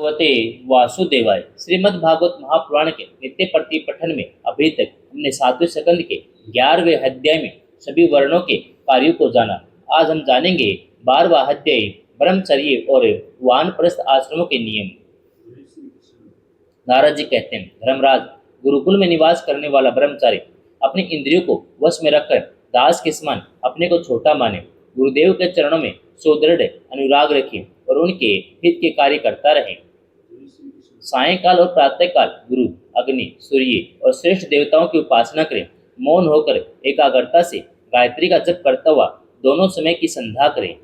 भगवते वासुदेवाय। श्रीमद् भागवत महापुराण के नित्य प्रति पठन में अभी तक हमने 7वें स्कंद के 11वें अध्याय में सभी वर्णों के कार्यों को जाना। आज हम जानेंगे 12वां अध्याय ब्रह्मचर्य और वानप्रस्थ आश्रमों के नियम। नारद जी कहते हैं, धर्मराज, गुरुकुल में निवास करने वाला ब्रह्मचारी अपनी इंद्रियों को वश में रखकर दास के समान अपने को छोटा माने, गुरुदेव के चरणों में सुदृढ़ अनुराग रखे और उनके हित के कार्य करता रहे। सायंकाल और प्रातःकाल गुरु, अग्नि, सूर्य और श्रेष्ठ देवताओं की उपासना करें। मौन होकर एकाग्रता से गायत्री का जप करता हुआ दोनों समय की संध्या करें।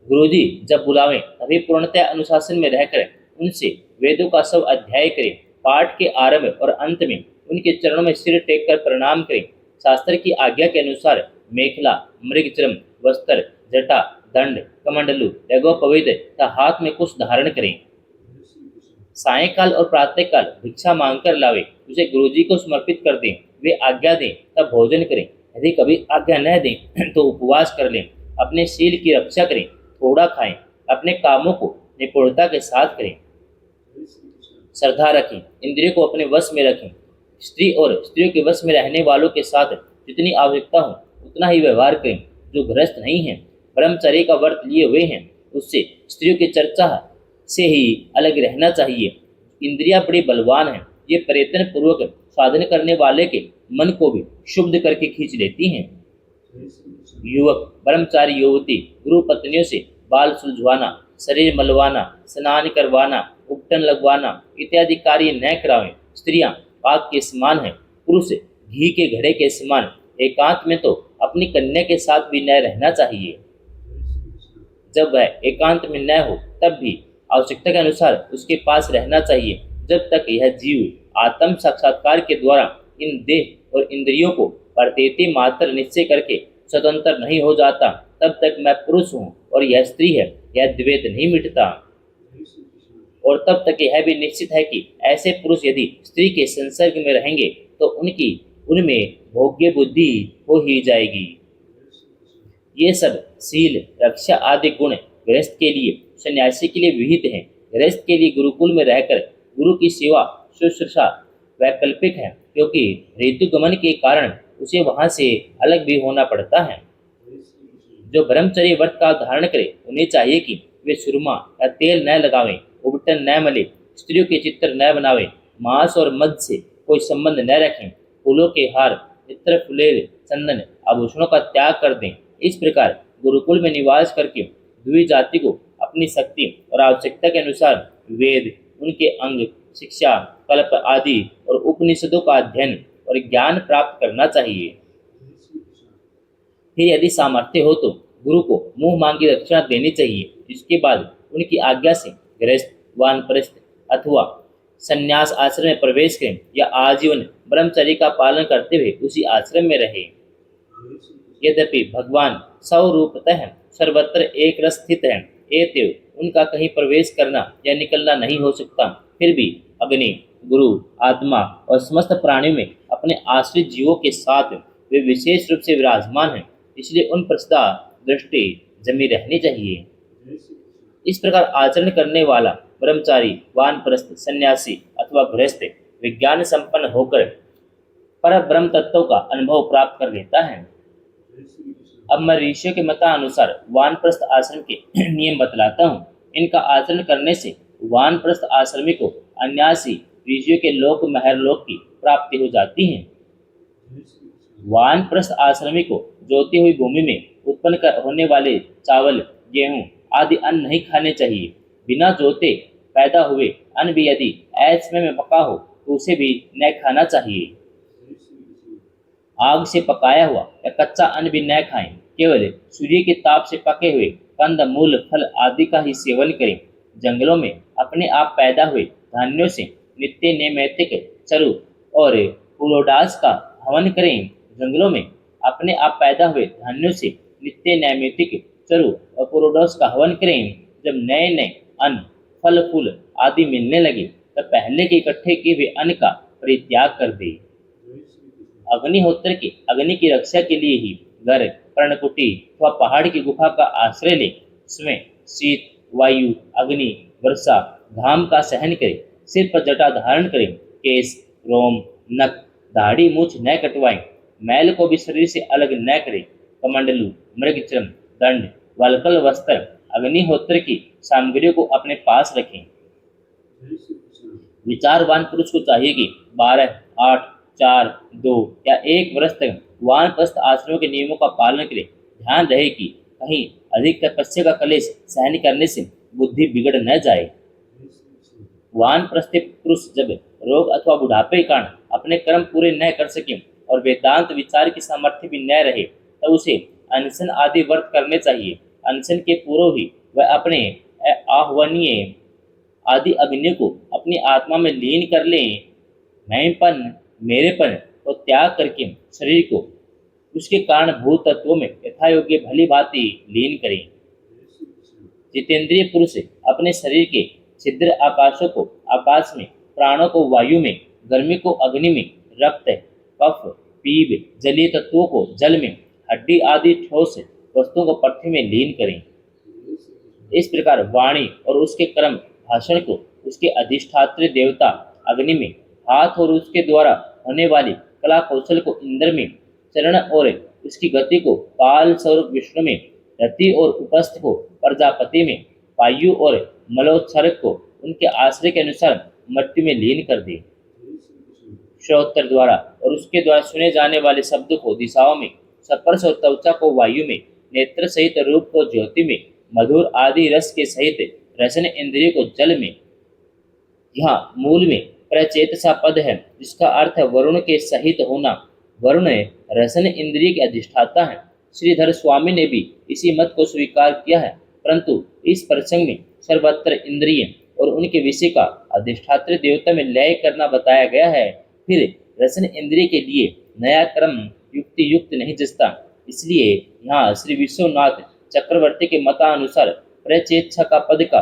गुरुजी जब बुलावें तभी पूर्णतः अनुशासन में रहकर उनसे वेदों का सब अध्याय करें। पाठ के आरंभ और अंत में उनके चरणों में सिर टेक कर प्रणाम करें। शास्त्र की आज्ञा के अनुसार मेखला, मृगचर्म, वस्त्र, जटा, दंड, कमंडलू, यज्ञोपवीत तथा हाथ में कुछ धारण करें। सायंकाल और प्रातःकाल भिक्षा मांगकर लावे, उसे गुरुजी को समर्पित कर दें। वे आज्ञा दें तब भोजन करें, यदि कभी आज्ञा न दें तो उपवास कर लें। अपने शील की रक्षा करें, थोड़ा खाएं, अपने कामों को निपुणता के साथ करें। श्रद्धा रखें, इंद्रियों को अपने वश में रखें। स्त्री और स्त्रियों के वश में रहने वालों के साथ जितनी आवश्यकता हो उतना ही व्यवहार करें। जो गृहस्थ नहीं है, ब्रह्मचर्य का व्रत लिए हुए हैं, उससे स्त्रियों की चर्चा से ही अलग रहना चाहिए। इंद्रियां बड़ी बलवान हैं, ये प्रयत्न पूर्वक साधन करने वाले के मन को भी शुद्ध करके खींच लेती हैं। युवक, ब्रह्मचारी युवती गुरु पत्नियों से बाल सुलझवाना, शरीर मलवाना, स्नान करवाना, उपटन लगवाना इत्यादि कार्य न करावें। स्त्रियां आग के समान हैं, पुरुष घी के घड़े के समान। एकांत में तो अपनी कन्या के साथ भी न रहना चाहिए। जब वह एकांत में न हो तब भी आवश्यकता के अनुसार उसके पास रहना चाहिए। जब तक यह जीव आत्म साक्षात्कार के द्वारा इन देह और इंद्रियों को प्रतीति मात्र निश्चय करके स्वतंत्र नहीं हो जाता, तब तक मैं पुरुष हूँ और यह स्त्री है, यह द्वैत नहीं मिटता। और तब तक यह भी निश्चित है कि ऐसे पुरुष यदि स्त्री के संसर्ग में रहेंगे तो उनमें भोग्य बुद्धि हो ही जाएगी। ये सब शील, रक्षा आदि गुण गृहस्थ के लिए, सन्यासी के लिए विहित हैं। गृहस्थ के लिए गुरुकुल में रहकर गुरु की सेवा शुश्रूषा वैकल्पिक है, क्योंकि ऋतुगमन के कारण उसे वहां से अलग भी होना पड़ता है। जो ब्रह्मचर्य व्रत का धारण करे उन्हें चाहिए कि वे सुरमा या तेल न लगावें, उबटन न मले, स्त्रियों के चित्र न बनावें, मांस और मद से कोई संबंध न रखें, फूलों के हार, इत्र, फुलेल, चंदन, आभूषणों का त्याग कर दें। इस प्रकार गुरुकुल में निवास करके द्वि जाति को अपनी शक्ति और आवश्यकता के अनुसार वेद, उनके अंग, शिक्षा, कल्प आदि और उपनिषदों का अध्ययन और ज्ञान प्राप्त करना चाहिए। फिर यदि सामर्थ्य हो तो गुरु को मुंह मांगी दक्षिणा देनी चाहिए। इसके बाद उनकी आज्ञा से गृहस्थ, वानप्रस्थ अथवा संन्यास आश्रम में प्रवेश करें या आजीवन ब्रह्मचर्य का पालन करते हुए उसी आश्रम में रहे। यद्यपि भगवान स्वरूपतः सर्वत्र एक रस स्थित है, एतव उनका कहीं प्रवेश करना या निकलना नहीं हो सकता, फिर भी अग्नि, गुरु, आत्मा और समस्त प्राणियों में अपने आश्रित जीवों के साथ वे विशेष रूप से विराजमान हैं, इसलिए उन पर सदा दृष्टि जमी रहनी चाहिए। इस प्रकार आचरण करने वाला ब्रह्मचारी, वानप्रस्थ, सन्यासी अथवा गृहस्थ विज्ञान संपन्न होकर पर ब्रह्म तत्व का अनुभव प्राप्त कर लेता है। अब मैं ऋषियों के मतानुसार वानप्रस्थ आश्रम के नियम बतलाता हूँ। इनका आचरण करने से वानप्रस्थ आश्रमी को अन्यासी ऋषियों के लोक महरलोक की प्राप्ति हो जाती है। वानप्रस्थ आश्रमी को जोती हुई भूमि में उत्पन्न होने वाले चावल, गेहूं आदि अन्न नहीं खाने चाहिए। बिना जोते पैदा हुए अन्न भी यदि ऐसे समय में पका हो तो उसे भी न खाना चाहिए। आग से पकाया हुआ या कच्चा अन्न भी न खाएं। केवल सूर्य के ताप से पके हुए कंद, मूल, फल आदि का ही सेवन करें। जंगलों में अपने आप पैदा हुए धान्यों से नित्य नैमित्तिक चरु और पुरोडास का हवन करें। जंगलों में अपने आप पैदा हुए धान्यों से नित्य नैमित्तिक चरु और पुरोडास का हवन करें। जब नए नए अन्न, फल, फूल आदि मिलने लगे तब पहले के इकट्ठे किए हुए अन्न का परित्याग कर दे। अग्निहोत्र की अग्नि की रक्षा के लिए ही घर, पर्णकुटी अथवा पहाड़ की गुफा का आश्रय ले। उसमें शीत, वायु, अग्नि, वर्षा घाम का सहन करे, सिर पर जटा धारण करे, केस रोम नख दाढ़ी मूछ न कटवाएं, मैल को भी शरीर से अलग न करे, कमंडलू मृगचर्म दंड वल्कल वस्त्र अग्निहोत्र की सामग्रियों को अपने पास रखें। विचारवान पुरुष को चाहिए कि 12, 8, 4, 2 या 1 वर्ष तक वानप्रस्थ आश्रमों के नियमों का पालन करे। ध्यान रहे कि कहीं अधिक तपस्या का कलेश सहन करने से बुद्धि बिगड़ न जाए। वानप्रस्थ पुरुष जब रोग अथवा बुढ़ापे के कारण अपने कर्म पूरे न कर सके और वेदांत विचार की सामर्थ्य भी न रहे, तो उसे अनशन आदि व्रत करने चाहिए। अनशन के पूर्व ही वह अपने आह्वनीय आदि अग्नि को अपनी आत्मा में लीन कर लें। मैंपन मेरेपन को त्याग करके शरीर को उसके कारण भूत तत्वों में यथायोग्य भली भांति लीन करें। जितेंद्रिय पुरुष अपने शरीर के छिद्र आकाशों को आकाश में, प्राणों को वायु में, गर्मी को अग्नि में, रक्त कफ पीप जलीय तत्वों को जल में, हड्डी आदि ठोस वस्तुओं को पृथ्वी में लीन करें। इस प्रकार वाणी और उसके कर्म भाषण को उसके अधिष्ठात्री देवता अग्नि में, हाथ और उसके द्वारा होने वाली कला कौशल को इंद्र में, चरण और उसकी गति को काल स्वरूप विष्णु में, रति और उपस्थ को प्रजापति में, वायु और मलोत्सर्ग को उनके आश्रय के अनुसार मट्टी में लीन कर दे। श्रोत्र द्वारा और उसके द्वारा सुने जाने वाले शब्द को दिशाओं में, स्पर्श और त्वचा को वायु में, नेत्र सहित रूप को ज्योति में, मधुर आदि रस के सहित रसन इंद्रिय को जल में। यहाँ मूल में प्रचेतसा पद है, जिसका अर्थ है वरुण के सहित होना। वरुण रसन इंद्रिय के अधिष्ठाता है। श्रीधर स्वामी ने भी इसी मत को स्वीकार किया है, परंतु इस प्रसंग में सर्वत्र इंद्रिय और उनके विषय का अधिष्ठात्री देवता में लय करना बताया गया है। फिर रसन इंद्रिय के लिए नया क्रम युक्ति युक्त नहीं जचता। इसलिए यहाँ श्री विश्वनाथ चक्रवर्ती के मतानुसार प्रचेतसा का पद का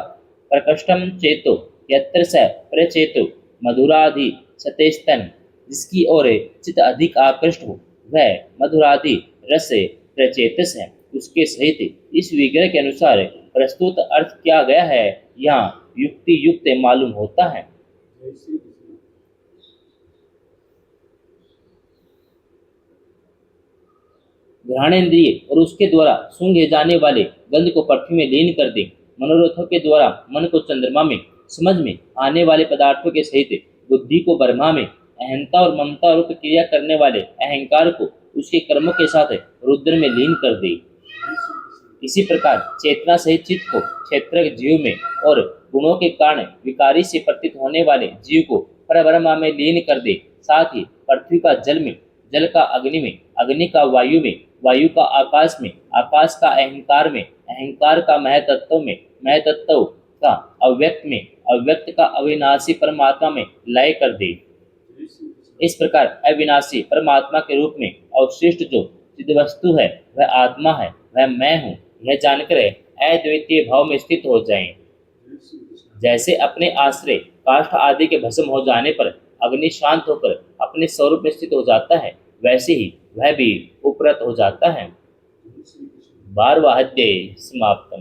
प्रकष्टम चेतो यत्र स प्रचेतो मधुराधि सतेस्तन, जिसकी ओर चित्त अधिक आकृष्ट हो वह मधुराधि रस प्रचेतस है, उसके सहित इस विग्रह के अनुसार प्रस्तुत अर्थ किया गया है, यहाँ युक्ति युक्त मालूम होता है। घ्राणेन्द्रिय और उसके द्वारा सूंघे जाने वाले गंध को पृथ्वी में लीन कर दे। मनोरथों के द्वारा मन को चंद्रमा में, समझ में आने वाले पदार्थों के सहित बुद्धि को ब्रह्मा में, अहंता और ममता रूप क्रिया करने वाले अहंकार को उसके कर्मों के साथ रुद्र में लीन कर दे। इसी प्रकार चेतना सहित चित्त को क्षेत्र जीव में और गुणों के कारण विकारी से प्रतीत होने वाले जीव को परब्रह्मा में लीन कर दे। साथ ही पृथ्वी का जल में, जल का अग्नि में, अग्नि का वायु में, वायु का आकाश में, आकाश का अहंकार में, अहंकार का महतत्व में, महतत्व का अव्यक्त में, अव्यक्त का अविनाशी परमात्मा में लय कर दे। इस प्रकार अविनाशी परमात्मा के रूप में अवशिष्ट जो सिद्ध वस्तु है वह आत्मा है, वह मैं हूँ, यह जानकर अद्वितीय भाव में स्थित हो जाएं। जैसे अपने आश्रय काष्ठ आदि के भस्म हो जाने पर अग्नि शांत होकर अपने स्वरूप में स्थित हो जाता है, वैसे ही वह भी उपरत हो जाता है। 12वां अध्याय समाप्त।